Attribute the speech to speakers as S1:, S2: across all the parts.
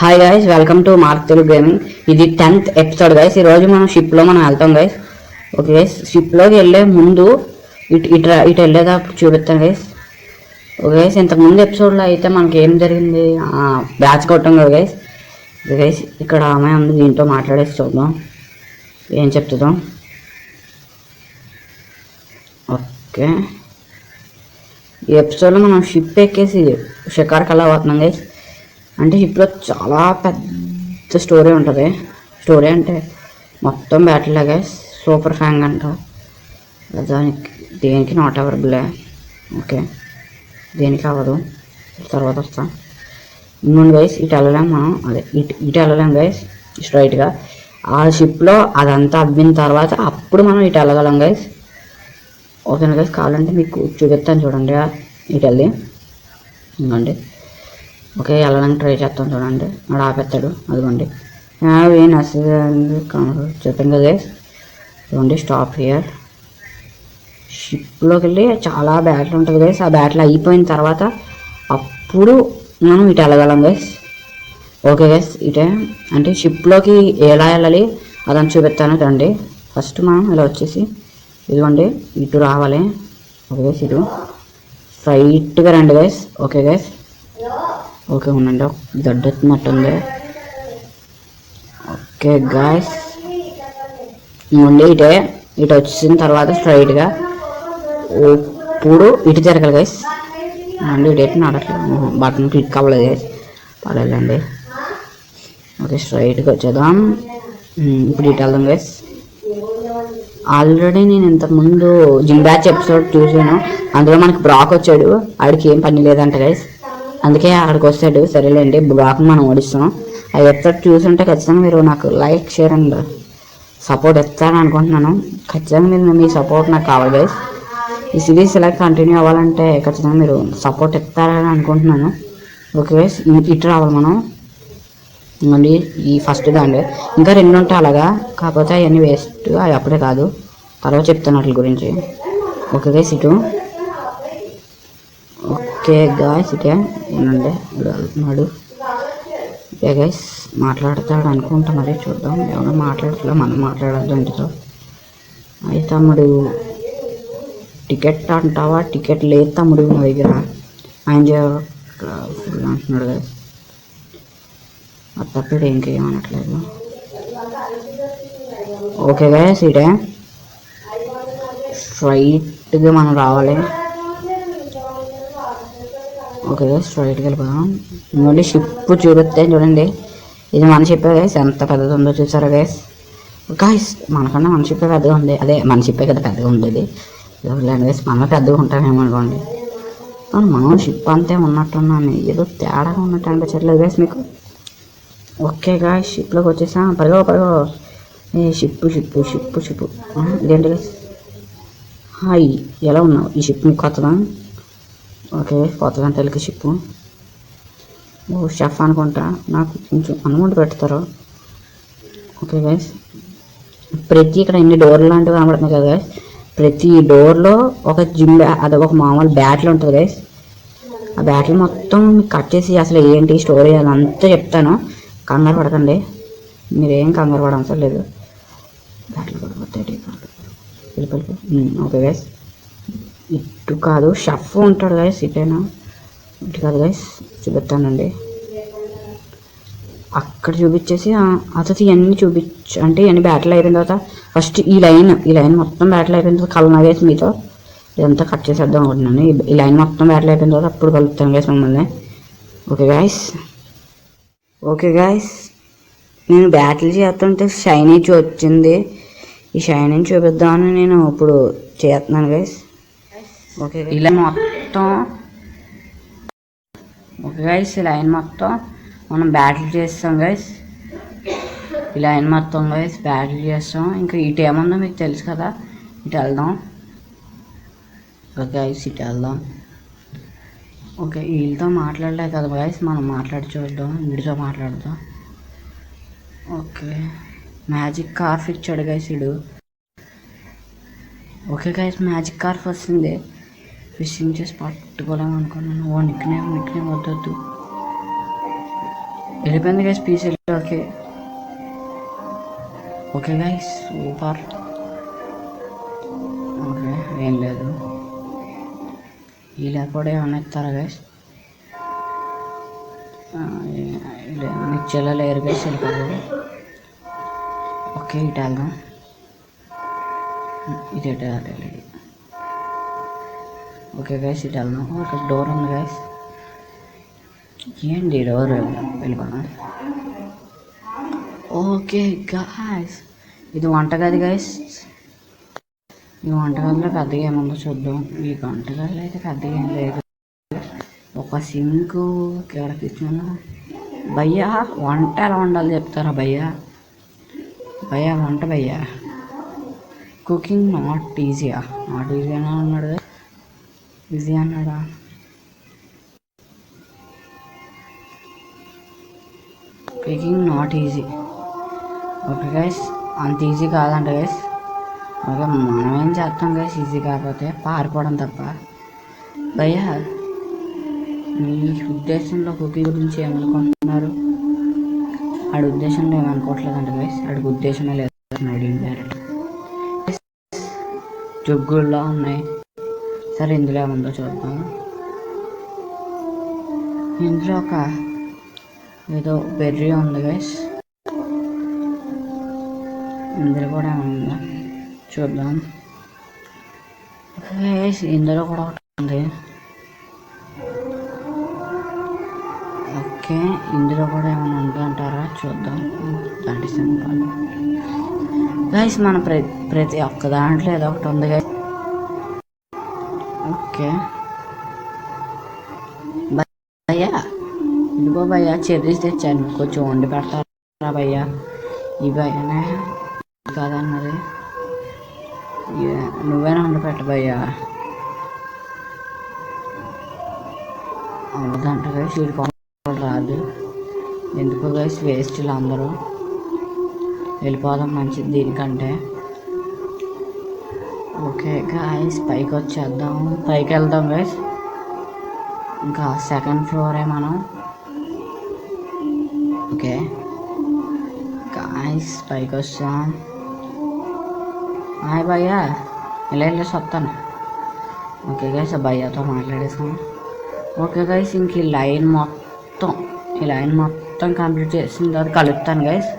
S1: Hi guys, welcome to mark Telugu gaming. ఇది 10th episode guys. ఈరోజు మనం షిప్లో వెళ్తాం గైస్. ఓకే గైస్, షిప్లోకి వెళ్ళే ముందు ఇటు వెళ్ళేటప్పుడు చూపిస్తాను గైస్. ఓకే గైస్, ఇంతకుముందు ఎపిసోడ్లో అయితే మనకి ఏం జరిగింది, బ్యాచ్ కొట్టాం కదా గైస్. ఓకే గైస్, ఇక్కడ అమ్మాయి ఉంది, దీంతో మాట్లాడేసి చూద్దాం ఏం చెప్తుందాం. ఓకే, ఈ ఎపిసోడ్లో మనం షిప్ ఎక్కేసి షికార్కి అలా పోతున్నాం గైస్. అంటే షిప్లో చాలా పెద్ద స్టోరీ ఉంటుంది. స్టోరీ అంటే మొత్తం బ్యాటిల్ గైస్. సూపర్ ఫ్యాంగ్ అంట, దానికి దేనికి నాట్ అవైలబులే. ఓకే, దేనికి అవ్వదు, తర్వాత వస్తాం. ఇంకొండి గైస్, ఇటు వెళ్ళలేం మనం, అదే ఇటు వెళ్ళలేం గైస్ స్ట్రైట్గా. ఆ షిప్లో అదంతా అవ్విన తర్వాత అప్పుడు మనం ఇటు వెళ్ళగలం గైస్. ఓకేనా గైస్, కావాలంటే మీకు చూపిస్తాను చూడండి. ఇటు వెళ్ళి ఇంకోండి. ఓకే, వెళ్ళడానికి ట్రై చేస్తాం చూడండి. వాడు ఆపెత్తాడు, అదిగోండి. చెప్పాను కదా గైస్, చూడండి. Stop here. షిప్లోకి వెళ్ళి చాలా బ్యాటిల్ ఉంటుంది గైస్. ఆ బ్యాటిల్ అయిపోయిన తర్వాత అప్పుడు మనం ఇటు వెళ్ళగలం గైస్. ఓకే గైస్, ఇటే అంటే షిప్లోకి ఎలా వెళ్ళాలి అదని చూపిస్తాను చూడండి. ఫస్ట్ మనం ఇలా వచ్చేసి ఇదిగోండి ఇటు రావాలి. ఓకే గైస్, ఇటు స్ట్రైట్గా రండి గైస్. ఓకే గైస్, ఓకే ఉండండి, దడ్డెత్తున్నట్టుంది. ఓకే గాయస్, ఇవ్వండి ఇటు వచ్చిన తర్వాత స్ట్రైట్గా ఇప్పుడు ఇటు జరగాలి గైస్. అండి ఇటు ఎట్టు నడట్లేదు, బటన్ క్లిక్ అవ్వలేదు గైస్, పడలేదండి. ఓకే, స్ట్రైట్గా వచ్చేద్దాం. ఇప్పుడు ఇటు వెళ్దాం గైస్. ఆల్రెడీ నేను ఇంతకుముందు జిమ్ బ్యాచ్ ఎపిసోడ్ చూసాను, అందులో మనకి బ్రాక్ వచ్చాడు. ఆడికి ఏం పని లేదంట గైస్, అందుకే అక్కడికి వస్తాడు. సరేలేండి, బ్లాక్ని మనం ఓడిస్తాం. ఆ ఎపిసోడ్ చూసుంటే ఖచ్చితంగా మీరు నాకు లైక్, షేర్ అండ్ సపోర్ట్ ఇస్తారని అనుకుంటున్నాను. ఖచ్చితంగా మీరు మీ సపోర్ట్ నాకు కావాలి గైస్. ఈ సిరీస్ ఇలా కంటిన్యూ అవ్వాలంటే ఖచ్చితంగా మీరు సపోర్ట్ ఇస్తారని అనుకుంటున్నాను. ఓకే గైస్, ఇటు రావాలి మనం. మళ్ళీ ఈ ఫస్ట్ దాండి ఇంకా 2 ఉంటాయి అలాగా, కాకపోతే అవన్నీ వేస్ట్, అవి అప్పుడే కాదు, తర్వాత చెప్తాను వాటి గురించి. ఓకే గైస్, ఇటు. ఓకే గాయస్, ఇటే ఉండండి, వెళ్తున్నాడు. ఓకే గైస్, మాట్లాడతాడు అనుకుంటా, మరి చూద్దాం. ఎవరో మాట్లాడట్లేదు, మనం మాట్లాడద్దు ఇంటితో. అయితే తమ్ముడు టికెట్ అంటావా? టికెట్ లేదు తమ్ముడు నా దగ్గర, ఆయన అంటున్నాడు గైస్. అది తప్పిడు ఇంకేమనట్లేదు. ఓకే గైస్, ఇటే స్ట్రైట్గా మనం రావాలి. ఓకే గైస్, స్ట్రైట్కి వెళ్ళిపోదాం. మళ్ళీ షిప్ చూపిస్తే చూడండి, ఇది మన షిప్పే గైస్. ఎంత పెద్దది ఉందో చూసారా గైస్. గైస్, మనకన్నా మన షిప్పే పెద్దగా ఉంది. అదే మన షిప్పే కదా పెద్దగా ఉండేది. లేండి గైస్, మనం పెద్దగా ఉంటామేమో అనుకోండి. కానీ మనం షిప్ అంతే ఉన్నట్టున్నాను, ఏదో తేడాగా ఉన్నట్టు అనిపించట్లేదు గైస్ మీకు. ఓకే గైస్, షిప్లోకి వచ్చేసాం. పరుగో ఏ షిప్పు ఇదేంటి గైస్? హాయ్, ఎలా ఉన్నావు? ఈ షిప్ మీకు కొత్తదా? ఓకే, కొత్తగా తెలుగు షిప్పు. ఓ షెఫ్ అనుకుంటా, నాకు కొంచెం అమౌంట్ పెడతారు. ఓకే గైస్, ప్రతి ఇక్కడ ఇన్ని డోర్లు లాంటివి కనబడుతున్నాయి కదా గైస్. ప్రతి డోర్లో ఒక జిమ్ అది ఒక మామూలు బ్యాటిల్ ఉంటుంది గైస్. ఆ బ్యాటిల్ మొత్తం కట్ చేసి అసలు ఏంటి స్టోరీ అదంతా చెప్తాను. కంగారు పడకండి, మీరేం కంగారు పడవసరం లేదు. బ్యాటిల్ పడిపోతాయి. ఓకే గైస్, ఇటు కాదు, షెఫ్ ఉంటాడు గైస్. ఇటేనా? ఇటు కాదు గైస్, చూపిస్తానండి. అక్కడ చూపించేసి అసలు ఇవన్నీ అంటే ఇవన్నీ బ్యాటిల్ అయిపోయిన తర్వాత ఫస్ట్ ఈ లైన్ మొత్తం బ్యాటిల్ అయిపోయిన తర్వాత కలనా గైస్ మీతో. ఇదంతా కట్ చేసేద్దాం అనుకుంటున్నాను. ఈ లైన్ మొత్తం బ్యాటిల్ అయిపోయిన తర్వాత అప్పుడు కలుపుతాను గైస్ మిమ్మల్ని. ఓకే గాయస్, నేను బ్యాటిల్ చేస్తుంటే షైనీ వచ్చింది. ఈ షైనీ చూపిద్దామని నేను ఇప్పుడు చేస్తున్నాను గైస్. ఓకే, ఇలా మొత్తం. ఓకే గైస్, ఈ లైన్ మొత్తం మనం బ్యాటిల్ చేస్తాం గైస్. ఈ లైన్ మొత్తం గైస్ బ్యాటిల్ చేస్తాం. ఇంకా ఇటు ఏముందో మీకు తెలుసు కదా, ఇటు వెళ్దాం. ఓకే గైస్, ఇటు వెళ్దాం. ఓకే, వీళ్ళతో మాట్లాడలే కదా గైస్, మనం మాట్లాడి చూద్దాం. వీడితో మాట్లాడదాం. ఓకే, మ్యాజిక్ కార్ఫ్ ఇచ్చాడు గైస్ వీడు. ఓకే గైస్, మ్యాజిక్ కార్ఫ్ వస్తుంది. ఫిషింగ్ చేసి పట్టుకోలేము అనుకున్నాను. ఓ నిక్ నేమ్ వద్దొద్దు. వెళ్ళిపోయింది guys peace okay okay guys super. Okay ఏం లేదు ఇలా కూడా ఏమన్నా ఇస్తారా గైస్? నీకు చెల్లలేరు గైస్ వెళ్ళిపోతుంది. ఓకే ఇటు వెళ్దాం. ఇది ఎటు వెళ్ళాలి? ఓకే గైస్ ఇటు వెళ్దాం. ఒక డోర్ ఉంది గైస్. ఏంటి డోర్ వెళ్ళిపోదాం. ఓకే గైస్ ఇది వంటగది గైస్. ఈ వంటగదిలో పెద్దగా ఏముందో చూద్దాం. ఈ వంటగదిలో అయితే పెద్దగా ఏం లేదు. ఒక సింకు ఇక్కడ కిచెన్. భయ్యా వంట ఎలా వండాలి చెప్తారా భయ్యా? భయ్యా వంట భయ్యా. కుకింగ్ నాట్ ఈజీయా? నాట్ ఈజీ అని అన్నాడు. ఈజీ అన్నాడా? Cooking not easy. Okay guys అంత ఈజీ కాదంట గైస్. ఓకే మనం ఏం చేస్తాం గైస్ ఈజీ కాకపోతే పారిపోవడం తప్ప. భయ్యా మీ ఉద్దేశంలో కుకింగ్ గురించి ఏమనుకుంటున్నారు? ఆడి ఉద్దేశంలో ఏమనుకోవట్లేదంట గైస్. ఆడికి ఉద్దేశమే లేదు డైరెక్ట్. జగ్గుల్లో ఉన్నాయి. సరే ఇందులో ఏముందో చూద్దాం. ఇందులో ఒక ఏదో బెర్రీ ఉంది గైస్. ఇందులో కూడా ఏమన్నా చూద్దాం. గైస్ ఇందులో కూడా ఒకటి ఉంది. ఓకే ఇందులో కూడా ఏమైనా ఉందంటారా చూద్దాం. దాంట్లో సింపుల్ గైస్ మన ప్రతి ఒక్క దాంట్లో ఏదో ఒకటి ఉంది గైస్. ఓకే భయ్యా ఇదిగో భయ్యా చెర్రీస్ తెచ్చాను కొంచెం వండి పెడతారా భయ్యా? ఈ భయ్యనే కాదన్నది. నువ్వేనా వండి పెట్ట భయ్యా? అవుదంట గైస్ వీడికి రాదు. ఎందుకు గైస్ వేస్ట్లు అందరూ. వెళ్ళిపోదాం మంచిది దీనికంటే. ఓకే గైస్ పైకి వచ్చేద్దాం. పైకి వెళ్దాం గైస్. ఇంకా సెకండ్ ఫ్లోరే మనం. ఓకే గైస్ పైకి వస్తాం. హాయ్ భయ్యా ఇలా వెళ్ళేసి వస్తాను. ఓకే గైస్ భయ్యాతో మాట్లాడేసాం. ఓకే గైస్ ఇంక ఈ లైన్ మొత్తం కంప్లీట్ చేసిన తర్వాత కలుపుతాను గైస్.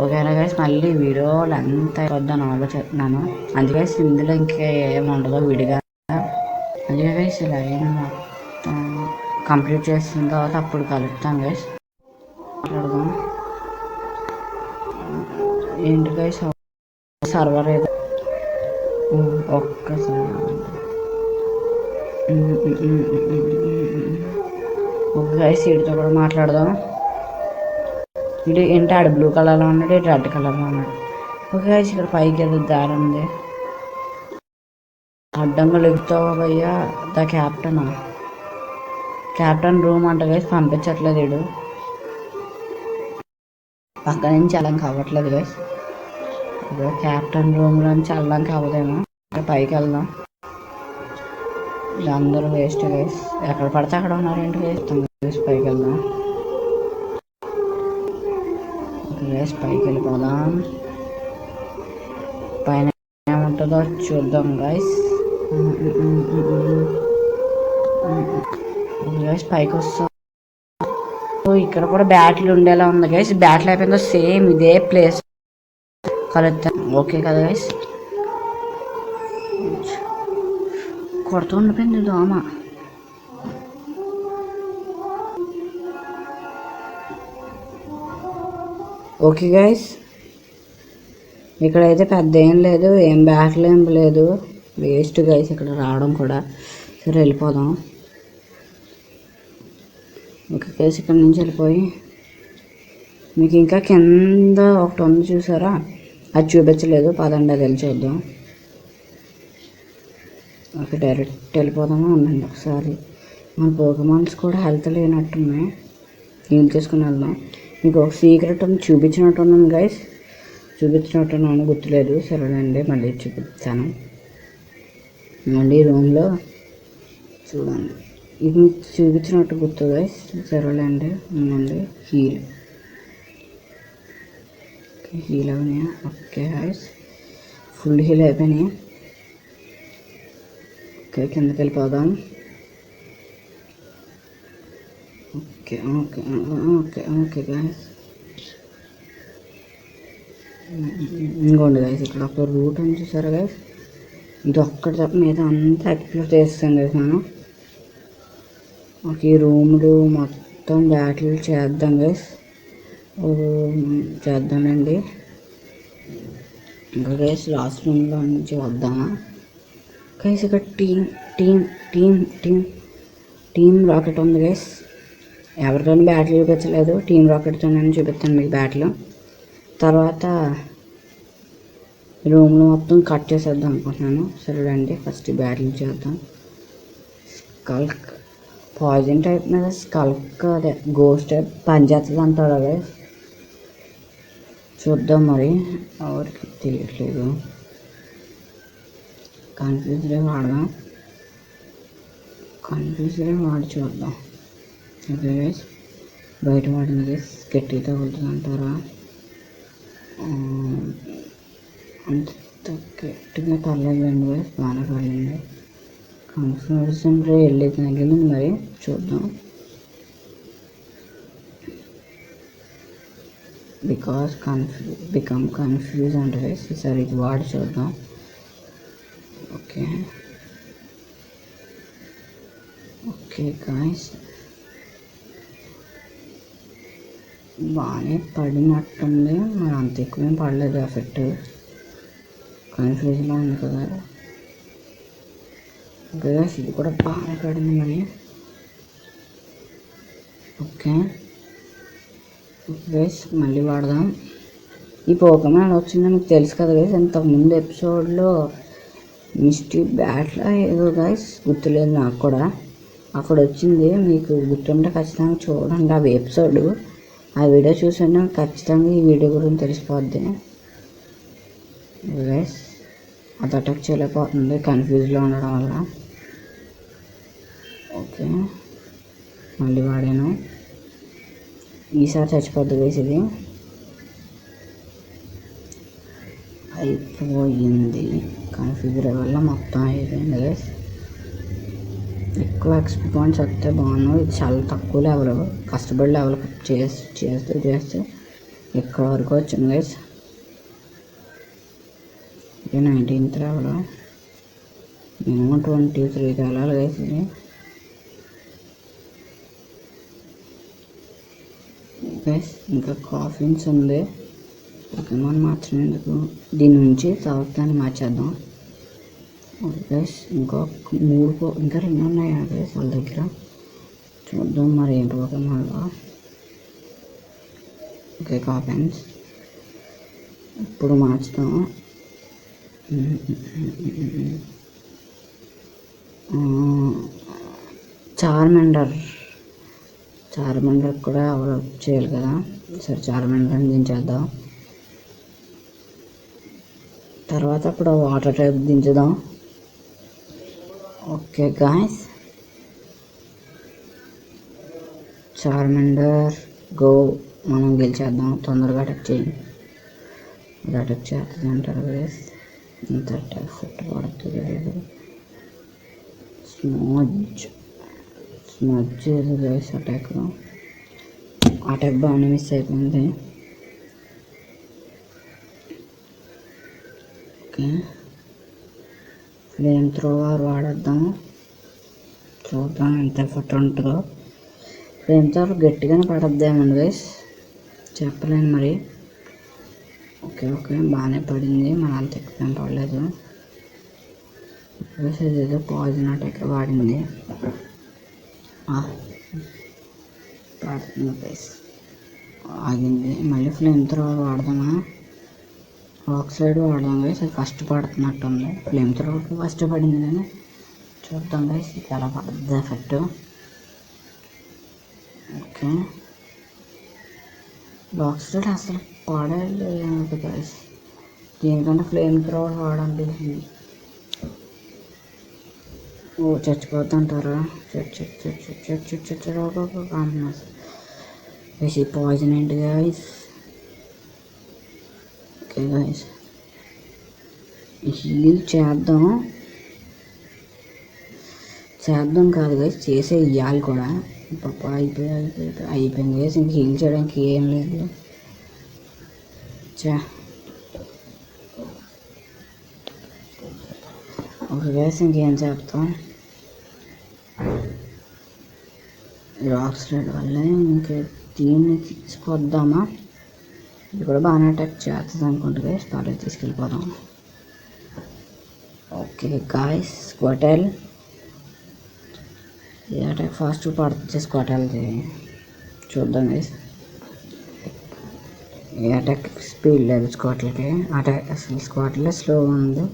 S1: ఓకేనా గైస్ మళ్ళీ వీడియోలు అంతా అయిపోద్దని ఆలోచిస్తున్నాను. అందుకే ఇందులో ఇంకా ఏముండదో విడిగా. అందుకే గైస్ ఈ లైన్ మొత్తం కంప్లీట్ చేసిన తర్వాత అప్పుడు కలుపుతాను గైస్. మాట్లాడదాం. ఏంటి గైస్ సర్వర్ ఏదో ఒక్కసారి. ఒక గైస్ వీడితో కూడా మాట్లాడదాం. ఇది ఏంటి ఆడు బ్లూ కలర్లో ఉన్నాడు, ఇటు రెడ్ కలర్లో ఉన్నాడు. ఒక గైస్ ఇక్కడ పైకి ఏదో దారి ఉంది. అడ్డంగా లెగుతావా భయ్యా? ద క్యాప్టెన్ రూమ్ అంట గైస్. పంపించట్లేదు వీడు. పక్క నుంచి వెళ్ళడానికి అవ్వట్లేదు గైస్. ఇదో క్యాప్టెన్ రూమ్లో నుంచి వెళ్ళడానికి అవ్వదేమో. పైకి వెళ్దాం. అందరూ వేస్ట్ గైస్. ఎక్కడ పడితే అక్కడ ఉన్నారేంటి గైస్. పైకి వెళ్దాం. గైస్ పైకి వెళ్ళిపోదాం. పైన ఏముంటుందో చూద్దాం గైస్. గైస్ పైకి వస్తాం. ఇక్కడ కూడా బ్యాట్లు ఉండేలా ఉంది గైస్. బ్యాట్లు అయిపోయిందో సేమ్ ఇదే ప్లేస్ కలుద్దాం. ఓకే కదా గైస్. కొడుతూ ఉండిపోయింది దోమ. ఓకే గైస్ ఇక్కడైతే పెద్ద ఏం లేదు. ఏం బ్యాట్లు ఏం లేదు. వేస్ట్ గైస్ ఇక్కడ రావడం కూడా. సరే వెళ్ళిపోదాం. ఓకే గైస్ ఇక్కడ నుంచి వెళ్ళిపోయి మీకు ఇంకా కింద ఒకటి ఉంది చూసారా? అది చూపించలేదు. పదండి అది వెళ్ళి చూద్దాం. ఓకే డైరెక్ట్ వెళ్ళిపోదామా? ఉండండి ఒకసారి. మన పోకెమాన్స్ కూడా హెల్త్ లేనట్టున్నాయి. ఏం చేసుకుని వెళ్దాం. మీకు ఒక సీక్రెట్ చూపించినట్టున్నాను గైస్. చూపించినట్టున్నాను గుర్తులేదు. సరేనండి మళ్ళీ చూపిస్తాను. మళ్ళీ రూమ్లో చూడండి ఇది మీకు చూపించినట్టు గుర్తు గైస్, సరేలేండి ఉండండి. హీల్ అయినాయి. ఓకే గైస్, ఫుల్ హీల్ అయిపోయినాయి. ఓకే, కిందకి వెళ్ళిపోదాం. Okay okay okay okay guys, ఇంకోండి గైస్, ఇక్కడ ఒక రూట్ అని చూసారా గైస్, ఇది ఒక్కటి తప్ప మీద అంతా ఎక్స్ప్లోర్ చేస్తాను గైస్. మనం ఈ రూమ్లు మొత్తం బ్యాటిల్ చేద్దాం గైస్, చేద్దామండి. ఇంకా గైస్ లాస్ట్ రూమ్లో నుంచి వద్దామా గైస్? ఇక్కడ టీమ్ రాకెట్ ఉంది గైస్. ఎవరితో బ్యాటిల్ చూపించలేదు, టీమ్ రాకెట్తో నేను చూపిస్తాను మీకు బ్యాటిల్. తర్వాత రూమ్లో మొత్తం కట్ చేసేద్దాం అనుకుంటున్నాను. సరేనండి, ఫస్ట్ బ్యాటిల్ చేద్దాం. స్కల్క్ పాయిజన్ టైప్ మీద స్కల్క్ అదే గోస్ట్ టైప్ పనిచేస్తుంది అంటారు అదే. చూద్దాం మరి, ఎవరికి తెలియట్లేదు. కన్ఫ్యూజ్డే వాడదాం, కన్ఫ్యూజ్డే వాడి చూద్దాం. ఓకే గైస్, బయట వాడింది గైస్, గట్టి తగులుతుంది అంటారా? అంత గట్టిగా పర్లేదండి గైస్, బాగానే పర్లేదు. కన్ఫ్యూజన్లో వెళ్ళి తగ్గింది మరి, చూద్దాం. బికాస్ బికమ్ కన్ఫ్యూజ్ అంటే గైస్, ఈసారి ఇది వాడి చూద్దాం. ఓకే ఓకే గైస్, బాగానే పడినట్టుంది, మరి అంత ఎక్కువేం పడలేదు ఎఫెక్ట్. కన్ఫ్యూజ్లో ఉంది కదా. ఓకే గైస్, ఇది కూడా బాగానే పడింది మరి. ఓకే గైస్, మళ్ళీ వాడదాం. ఈ పోకెమాన్ వచ్చిందని మీకు తెలుసు కదా గైస్, ఇంతకుముందు ఎపిసోడ్లో మిస్టీ బ్యాట్లా ఏదో గైస్, గుర్తులేదు నాకు కూడా. అక్కడ వచ్చింది, మీకు గుర్తుంటే ఖచ్చితంగా చూడండి ఆ ఎపిసోడ్. ఆ వీడియో చూసండి ఖచ్చితంగా ఈ వీడియో గురించి తెలిసిపోద్ది గైస్. అది అటాక్ చేయలేకపోతుంది కన్ఫ్యూజ్లో ఉండడం వల్ల. ఓకే, మళ్ళీ వాడాను. ఈసారి చచ్చిపోద్ది గైస్, ఇది అయిపోయింది. కన్ఫ్యూజర్ వల్ల మొత్తం అయిపోయింది గైస్. ఎక్కువ ఎక్స్పీ పాయింట్స్ వస్తే బాగున్నాను. ఇది చాలా తక్కువ లెవెల్, కష్టపడి లెవెల్ చేస్తూ ఎక్కడ వరకు వచ్చింది గైస్. ఇది 19th లెవెల్, మినిమం 23 వెళ్ళాలి గైస్. ఇది గైస్ ఇంకా కాఫీన్స్ ఉంది. పోకెమాన్ మాత్రం ఎందుకు, దీని నుంచి సౌత్యాన్ని మార్చేద్దాం. గైస్ ఇంకా 3 ఇంకా 2 ఉన్నాయి గైస్ వాళ్ళ దగ్గర. చూద్దాం మరి ఏం పోకెమాన్లో. ఓకే, కాఫీన్స్ ఇప్పుడు మార్చుదాం. చార్మెండర్ కూడా డెవలప్ చేయాలి కదా. సరే, చార్మెండర్ దించేద్దాం. తర్వాత అప్పుడు వాటర్ టైప్ దించుదాం. ఓకే గాయస్, చార్మెండర్ గో, మనం గెలిచేద్దాం. తొందరగా అటాక్ చేయండి, అటాక్ చేస్తుంది అంటారు గైస్. ఇంత ఎఫెక్ట్ పడుతుంది లేదు. స్మజ్ గైస్ అటాక్ బాగానే మిస్ అయిపోయింది. ఓకే, ఫ్లేమ్ త్రోవర్ వాడేద్దాము. చూద్దాం ఎంత ఎఫెక్ట్ ఉంటుందో. ఫ్లేమ్ త్రోవర్ గట్టిగానే పడద్దేమండి గైస్, చెప్పలేను మరి. ఓకే బాగానే పడింది, మన అంత ఎక్కువ పడలేదు. ఏదో పాయిజన్ అటాక్ వాడింది. పడుతుంది గైస్, ఆగింది. మళ్ళీ ఫ్లేమ్ త్రోవర్ వాడదామా? ఆక్సైడ్ వాడదాం గైస్, అది ఫస్ట్ పడుతున్నట్టుంది. ఫ్లేమ్ త్రోవర్కి ఫస్ట్ పడింది కానీ చూద్దాం గైస్ ఇది ఎలా పడుతుంది ఎఫెక్ట్. ఓకే, ఆక్సైడ్ అసలు పడలేదు గైస్, దీనికంటే ఫ్లేమ్ త్రోవర్ వాడండి. ఓ చచ్చిపోతుంటారా పాయిజన్ ఏంటి గైస్. ఓకే గైస్ హీల్ చేద్దాం కాదు గైస్, చేసే ఇవ్వాలి కూడా. పాప అయిపోయింది గైస్, ఇంక హీల్ చేయడానికి ఏం లేదు. ఓకే గైస్ ఇంకేం చేస్తాం, రాక్ స్లైడ్ వల్ల ఇంకా దీన్ని తీసుకొద్దామా. ఇది కూడా బాగానే అటాక్ చేస్తుంది అనుకుంటా గైస్, పర్లేదు తీసుకెళ్ళిపోదాం. ఓకే గాయస్ స్క్వాటల్ ఈ అటాక్ ఫాస్ట్ పడుతుంది స్క్వాటల్ది, చూద్దాం గైస్. ఈ అటాక్ స్పీడ్ లేదు స్క్వాట్లకి, అటాక్ అసలు స్క్వాట్లో స్లో ఉంది.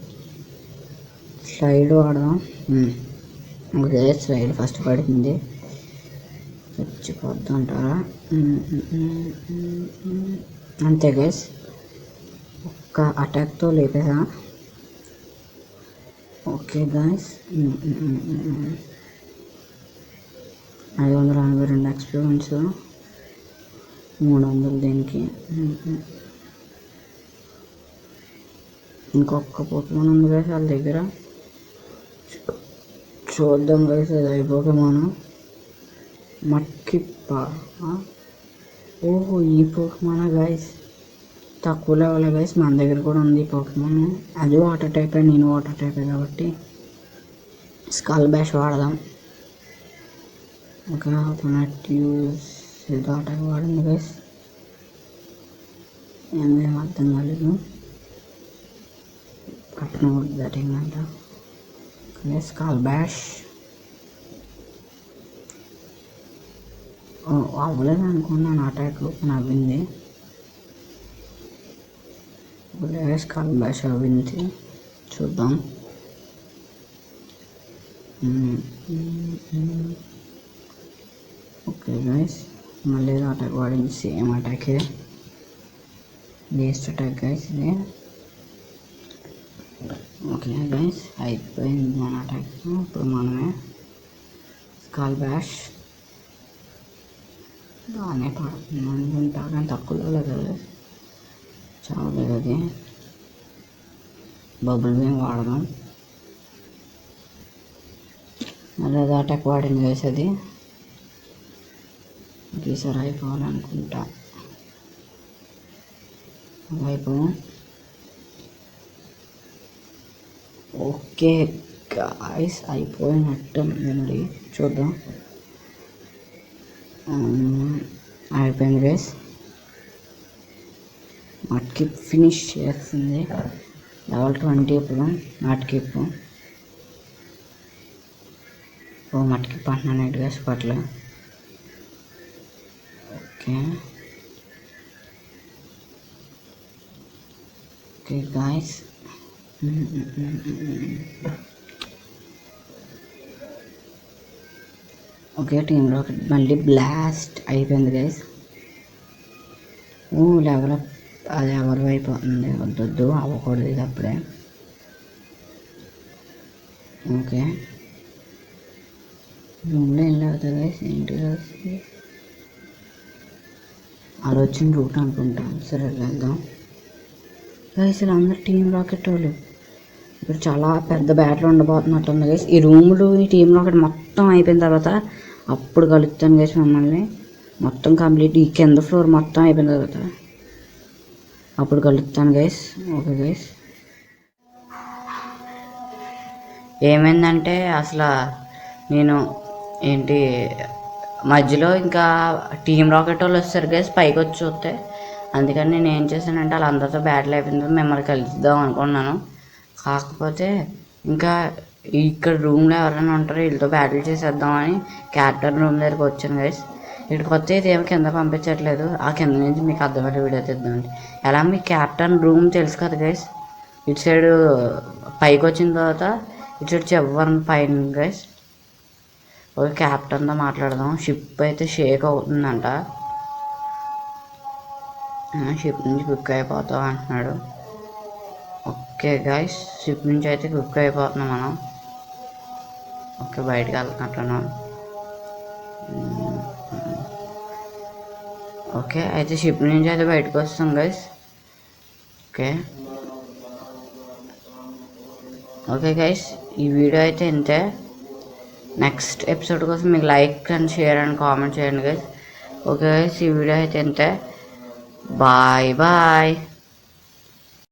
S1: స్లైడ్ వాడదాం. ఓకే స్లైడ్ ఫస్ట్ పడింది, చచ్చిపోద్దాం అంటారా. అంతే గైస్, ఒక్క అటాక్తో లేపేసా. ఓకే గాయస్ 582 ఎక్స్పీరియన్స్, 300 దీనికి. ఇంకొక పోకేమాన్ ఉంది గైస్ వాళ్ళ దగ్గర, చూద్దాం గైస్. అది అయిపోకేమాను మట్కిప్ప. ఓహో ఈ పోకేమానా గైస్, తక్కువ లెవెల్ గైస్. మన దగ్గర కూడా ఉంది పోకేమాన్, అది వాటర్ టైపే, నేను వాటర్ టైపే కాబట్టి స్కల్ బ్యాష్ వాడదాం. ఓకే నట్ యూస్ ఇది అటాక్ వాడింది గైస్, ఏమేమి అర్థం కాలేదు. కట్టిన బ్యాటింగ్ అంట. స్కల్ బ్యాష్ అవ్వలేదు అనుకున్నాను, అటాక్ నవ్వింది. స్కల్ బ్యాష్ అవ్వింది, చూద్దాం. ఓకే గైస్ మళ్ళీ అటాక్ వాడింది, సేమ్ అటాకే, వేస్ట్ అటాక్ గైస్ ఇది. ఓకే గైస్ అయిపోయింది మన అటాక్. ఇప్పుడు మనమే స్కల్ బ్యాష్ బాగానే పడుతుంది అనుకుంటా, కానీ తక్కువలో లేదు, చాలా లేదు. అది బబుల్ బీమ్ వాడదాం. మళ్ళీ అది అటాక్ వాడింది గైస్, అది ఈసారి అయిపోవాలనుకుంటా. అయిపోయాం. ఓకే గాయస్ అయిపోయినట్టు మరి చూద్దాం. అయిపోయింది గైస్, మట్కిప్ ఫినిష్ చేస్తుంది. లెవెల్ 20 ఇప్పుడు మట్కిప్. ఓ మట్కిప్ అంటున్నాను ఏంటి గైస్ పట్ల. Okay okay guys okay team rocket మళ్ళీ బ్లాస్ట్ అయిపోయింది గైస్. లెవెల్ అప్, అది ఎవరు అయిపోతుంది, వద్దొద్దు అవ్వకూడదు ఇది అప్పుడే. ఓకే రూమ్లో ఏం లేవుతుంది గైస్, ఏంటి అలా వచ్చిన రూట్ అనుకుంటాం. సరే వెళ్దాం గైస్. ఇలా అందరు టీమ్ రాకెట్ వాళ్ళు, ఇక్కడ చాలా పెద్ద బ్యాటిల్ ఉండబోతున్నట్టుంది గైస్. ఈ రూములు ఈ టీమ్ రాకెట్ మొత్తం అయిపోయిన తర్వాత అప్పుడు కలుస్తాను గైస్ మిమ్మల్ని. మొత్తం కంప్లీట్ ఈ కింద ఫ్లోర్ మొత్తం అయిపోయిన తర్వాత అప్పుడు కలుస్తాను గైస్. ఓకే గైస్ ఏమైందంటే అసలు నేను ఏంటి మధ్యలో ఇంకా టీమ్ రాకెట్ వాళ్ళు వస్తారు గైస్ పైకి వచ్చి చూస్తే, అందుకని నేను ఏం చేశానంటే వాళ్ళందరితో బ్యాటిల్ అయిపోయింది మిమ్మల్ని కలుద్దాం అనుకున్నాను. కాకపోతే ఇంకా ఇక్కడ రూమ్లో ఎవరైనా ఉంటారో వీళ్ళతో బ్యాటిల్ చేసేద్దామని క్యాప్టెన్ రూమ్ దగ్గరికి వచ్చాను గైస్. ఇక్కడికి వస్తే ఇదేమో కింద పంపించట్లేదు, ఆ కింద నుంచి మీకు అర్థమయ్యే వీడియో తీద్దామండి. ఎలా మీ క్యాప్టెన్ రూమ్ తెలుసు కదా గైస్, ఇటు సైడ్ పైకి వచ్చిన తర్వాత ఇటు సైడ్ చివరిని పైన గైస్. ఓకే క్యాప్టెన్తో మాట్లాడదాం. షిప్ అయితే షేక్ అవుతుందంట, షిప్ నుంచి క్విక్ అయిపోతాం అంటున్నాడు. ఓకే గైస్ షిప్ నుంచి అయితే క్విక్ అయిపోతున్నాం మనం. ఓకే, బయటికి వెళ్తున్నట్లను. ఓకే, అయితే షిప్ నుంచి అయితే బయటకు వస్తాం గైస్. ఓకే ఓకే గైస్, ఈ వీడియో అయితే ఇంతే. నెక్స్ట్ ఎపిసోడ్ కోసం మీకు like and share and comment చేయండి గైస్. ఓకే గైస్, ఈ వీడియో అయితే ఇంతే. Bye bye.